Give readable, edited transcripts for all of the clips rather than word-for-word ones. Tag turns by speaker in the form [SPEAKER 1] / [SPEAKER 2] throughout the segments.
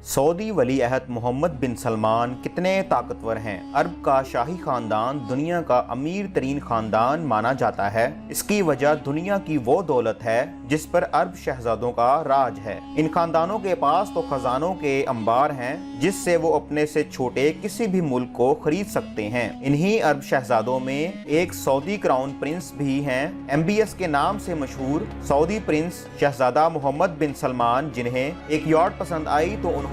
[SPEAKER 1] Saudi वली अहद मोहम्मद बिन सलमान कितने ताकतवर हैं। अरब का शाही खानदान दुनिया का अमीर तरीन खानदान माना जाता है। इसकी वजह दुनिया की वो दौलत है जिस पर अरब शहजादों का राज है। इन खानदानों के पास तो खजानों के अंबार हैं जिससे वो अपने से छोटे किसी भी मुल्क को खरीद सकते हैं। इन्हीं अरब शहजादों में एक सऊदी क्राउन प्रिंस भी हैं। MBS के नाम से मशहूर सऊदी प्रिंस शहजादा मोहम्मद बिन सलमान, जिन्हें एक यॉट पसंद आई तो उन्होंने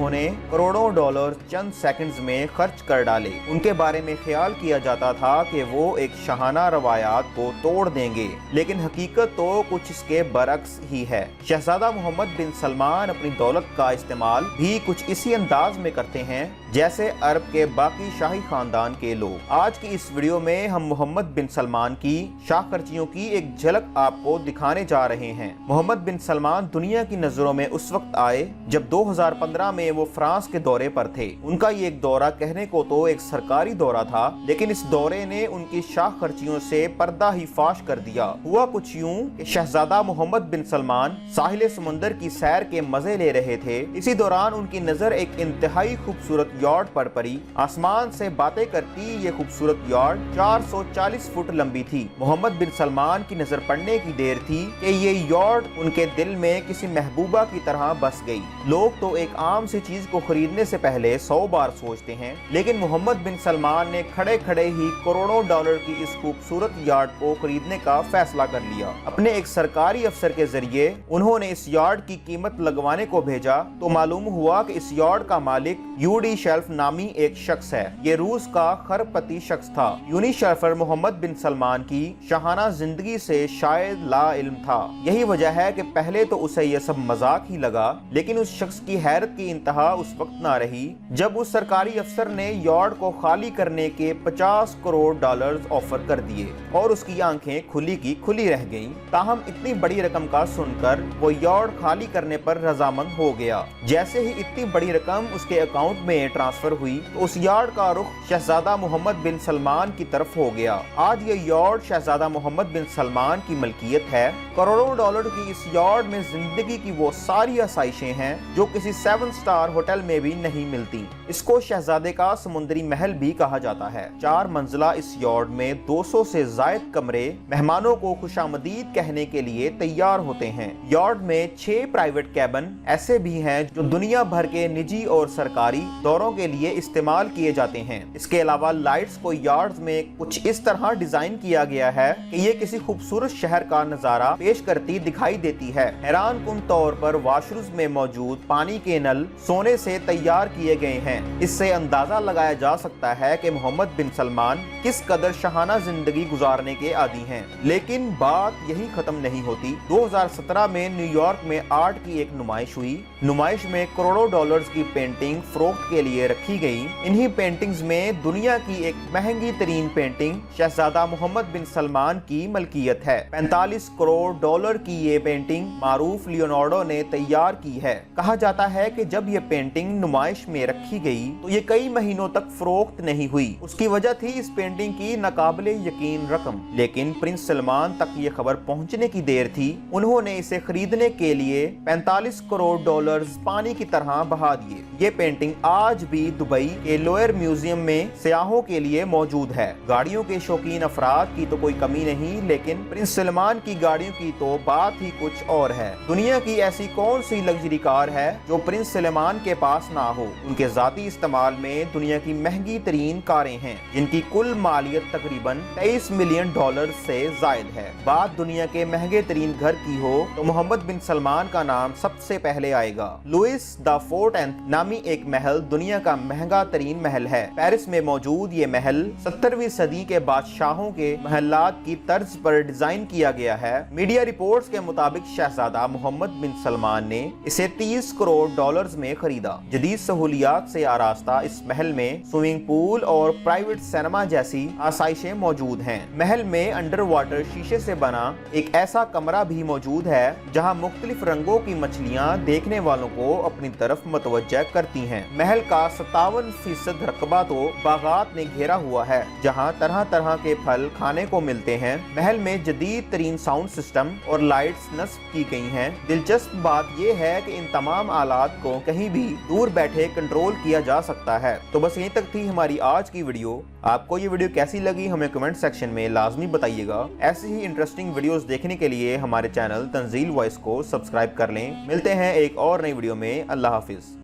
[SPEAKER 1] करोड़ों डॉलर चंद सेकंड्स में खर्च कर डाले। उनके बारे में ख्याल किया जाता था कि वो एक शाहाना रवायात को तोड़ देंगे, लेकिन हकीकत तो कुछ इसके बरक्स ही है। शहजादा मोहम्मद बिन सलमान अपनी दौलत का इस्तेमाल भी कुछ इसी अंदाज में करते हैं जैसे अरब के बाकी शाही खानदान के लोग। आज की इस वीडियो में हम मोहम्मद बिन सलमान की शाहखर्चियों की एक झलक आपको दिखाने जा रहे हैं। मोहम्मद बिन सलमान दुनिया की नजरों में उस वक्त आए जब 2015 में वो फ्रांस के दौरे पर थे। उनका ये एक दौरा कहने को तो एक सरकारी दौरा था, लेकिन इस दौरे ने उनकी शाहखर्चियों से पर्दा ही फाश कर दिया। हुआ कुछ यूं कि शहजादा मोहम्मद बिन सलमान साहिल समंदर की सैर के मजे ले रहे थे। इसी दौरान उनकी नजर एक इंतहाई खूबसूरत यॉट पर पड़ी। आसमान से बातें करती ये खूबसूरत यॉट 440 फुट लंबी थी। मोहम्मद बिन सलमान की नजर पड़ने की देर थी कि ये यॉट उनके दिल में किसी महबूबा की तरह बस गई। लोग तो एक आम सी चीज को खरीदने से पहले 100 बार सोचते हैं, लेकिन मोहम्मद बिन सलमान ने खड़े खड़े ही करोड़ों डॉलर की इस खूबसूरत यॉट को खरीदने का फैसला कर लिया। अपने एक सरकारी अफसर के जरिए उन्होंने इस यॉट की कीमत लगवाने को भेजा तो मालूम हुआ कि इस यॉट का मालिक यूडी शेल्फ नामी एक शख्स है। ये रूस का खरबपति शख्स था। यूनी शेल्फर मोहम्मद बिन सलमान की शाहाना जिंदगी से शायद ला इल्म था। यही वजह है कि पहले तो उसे यह सब मजाक ही लगा, लेकिन उस शख्स की हैरत की इंतहा उस वक्त ना रही जब उस सरकारी अफसर ने यॉट को खाली करने के 50 करोड़ डॉलर ऑफर कर दिए और उसकी आंखें खुली की खुली रह गईं। ताहम इतनी बड़ी रकम का सुनकर वो यॉट खाली करने पर रजामंद हो गया। जैसे ही इतनी बड़ी रकम उसके अकाउंट में ट्रांसफर हुई तो उस यॉट का रुख शहजादा मोहम्मद बिन सलमान की तरफ हो गया। आज ये यॉट शहजादा मोहम्मद बिन सलमान की मलकियत है। करोड़ों डॉलर की इस यॉट में जिंदगी की वो सारी आसाइशें हैं जो किसी 7 स्टार होटल में भी नहीं मिलती। इसको शहजादे का समुद्री महल भी कहा जाता है। 4 मंजिला इस यॉट में 200 से जायद कमरे मेहमानों को खुशामदीद कहने के लिए तैयार होते हैं। यॉट में 6 प्राइवेट कैबिन ऐसे भी हैं जो दुनिया भर के निजी और सरकारी दौरों के लिए इस्तेमाल किए जाते हैं। इसके अलावा लाइट्स को यार्ड्स में कुछ इस तरह डिजाइन किया गया है कि ये किसी खूबसूरत शहर का नजारा पेश करती दिखाई देती है। हैरान कुन तौर पर वॉशरूम्स में मौजूद पानी के नल सोने से तैयार किए गए हैं। इससे अंदाजा लगाया जा सकता है कि मोहम्मद बिन सलमान किस कदर शाहाना जिंदगी गुजारने के आदी हैं। लेकिन बात यही खत्म नहीं होती। 2017 में न्यूयॉर्क में आर्ट की एक नुमाइश हुई। नुमाइश में करोड़ों डॉलर्स की पेंटिंग फरोख्त के लिए रखी गई। इन्हीं पेंटिंग्स में दुनिया की एक महंगी तरीन पेंटिंग शहजादा मोहम्मद बिन सलमान की मलकियत है। 45 करोड़ डॉलर की ये पेंटिंग मारूफ लियोनार्डो ने तैयार की है। कहा जाता है कि जब ये पेंटिंग नुमाइश में रखी गई तो ये कई महीनों तक फरोख्त नहीं हुई। उसकी वजह थी इस पेंटिंग की नाकाबिले यकीन रकम। लेकिन प्रिंस सलमान तक ये खबर पहुंचने की देर थी। उन्होंने इसे खरीदने के लिए 45 करोड़ डॉलर पानी की तरह बहा दिए। ये पेंटिंग आज भी दुबई के लोअर म्यूजियम में सियाहों के लिए मौजूद है। गाड़ियों के शौकीन अफराद की तो कोई कमी नहीं, लेकिन प्रिंस सलमान की गाड़ियों की तो बात ही कुछ और है। दुनिया की ऐसी कौन सी लग्जरी कार है जो प्रिंस सलमान के पास ना हो। उनके जाती इस्तेमाल में दुनिया की महंगी तरीन कारें हैं जिनकी कुल मालियत तकरीबन 23 मिलियन डॉलर से जायद है। बात दुनिया के महंगे तरीन घर की हो तो मोहम्मद बिन सलमान का नाम सबसे पहले आएगा। लुइस द फोर्ट नामी एक महल दुनिया का महंगा तरीन महल है। पेरिस में मौजूद ये महल 17वीं सदी के बादशाहों के महलात की तर्ज पर डिजाइन किया गया है। मीडिया रिपोर्ट्स के मुताबिक शहजादा मोहम्मद बिन सलमान ने इसे 30 करोड़ डॉलर्स में खरीदा। जदीद सहूलियात से आरास्ता इस महल में स्विमिंग पूल और प्राइवेट सिनेमा जैसी आसाइशें मौजूद हैं। महल में अंडर वाटर शीशे से बना एक ऐसा कमरा भी मौजूद है जहां मुख्तलिफ रंगों की मछलियां देखने वालों को अपनी तरफ मतवज्जा करती हैं। महल का 57% रकबा तो बागात ने घेरा हुआ है जहां तरह तरह के फल खाने को मिलते हैं। महल में जदीद तरीन साउंड सिस्टम और लाइट्स नस्ब की गई हैं। दिलचस्प बात यह है कि इन तमाम आलात को कहीं कहीं भी दूर बैठे कंट्रोल किया जा सकता है। तो बस यहीं तक थी हमारी आज की वीडियो। आपको ये वीडियो कैसी लगी हमें कमेंट सेक्शन में लाजमी बताइएगा। ऐसी ही इंटरेस्टिंग वीडियोस देखने के लिए हमारे चैनल तंजील वॉइस को सब्सक्राइब कर लें। मिलते हैं एक और नई वीडियो में। अल्लाह हाफिज।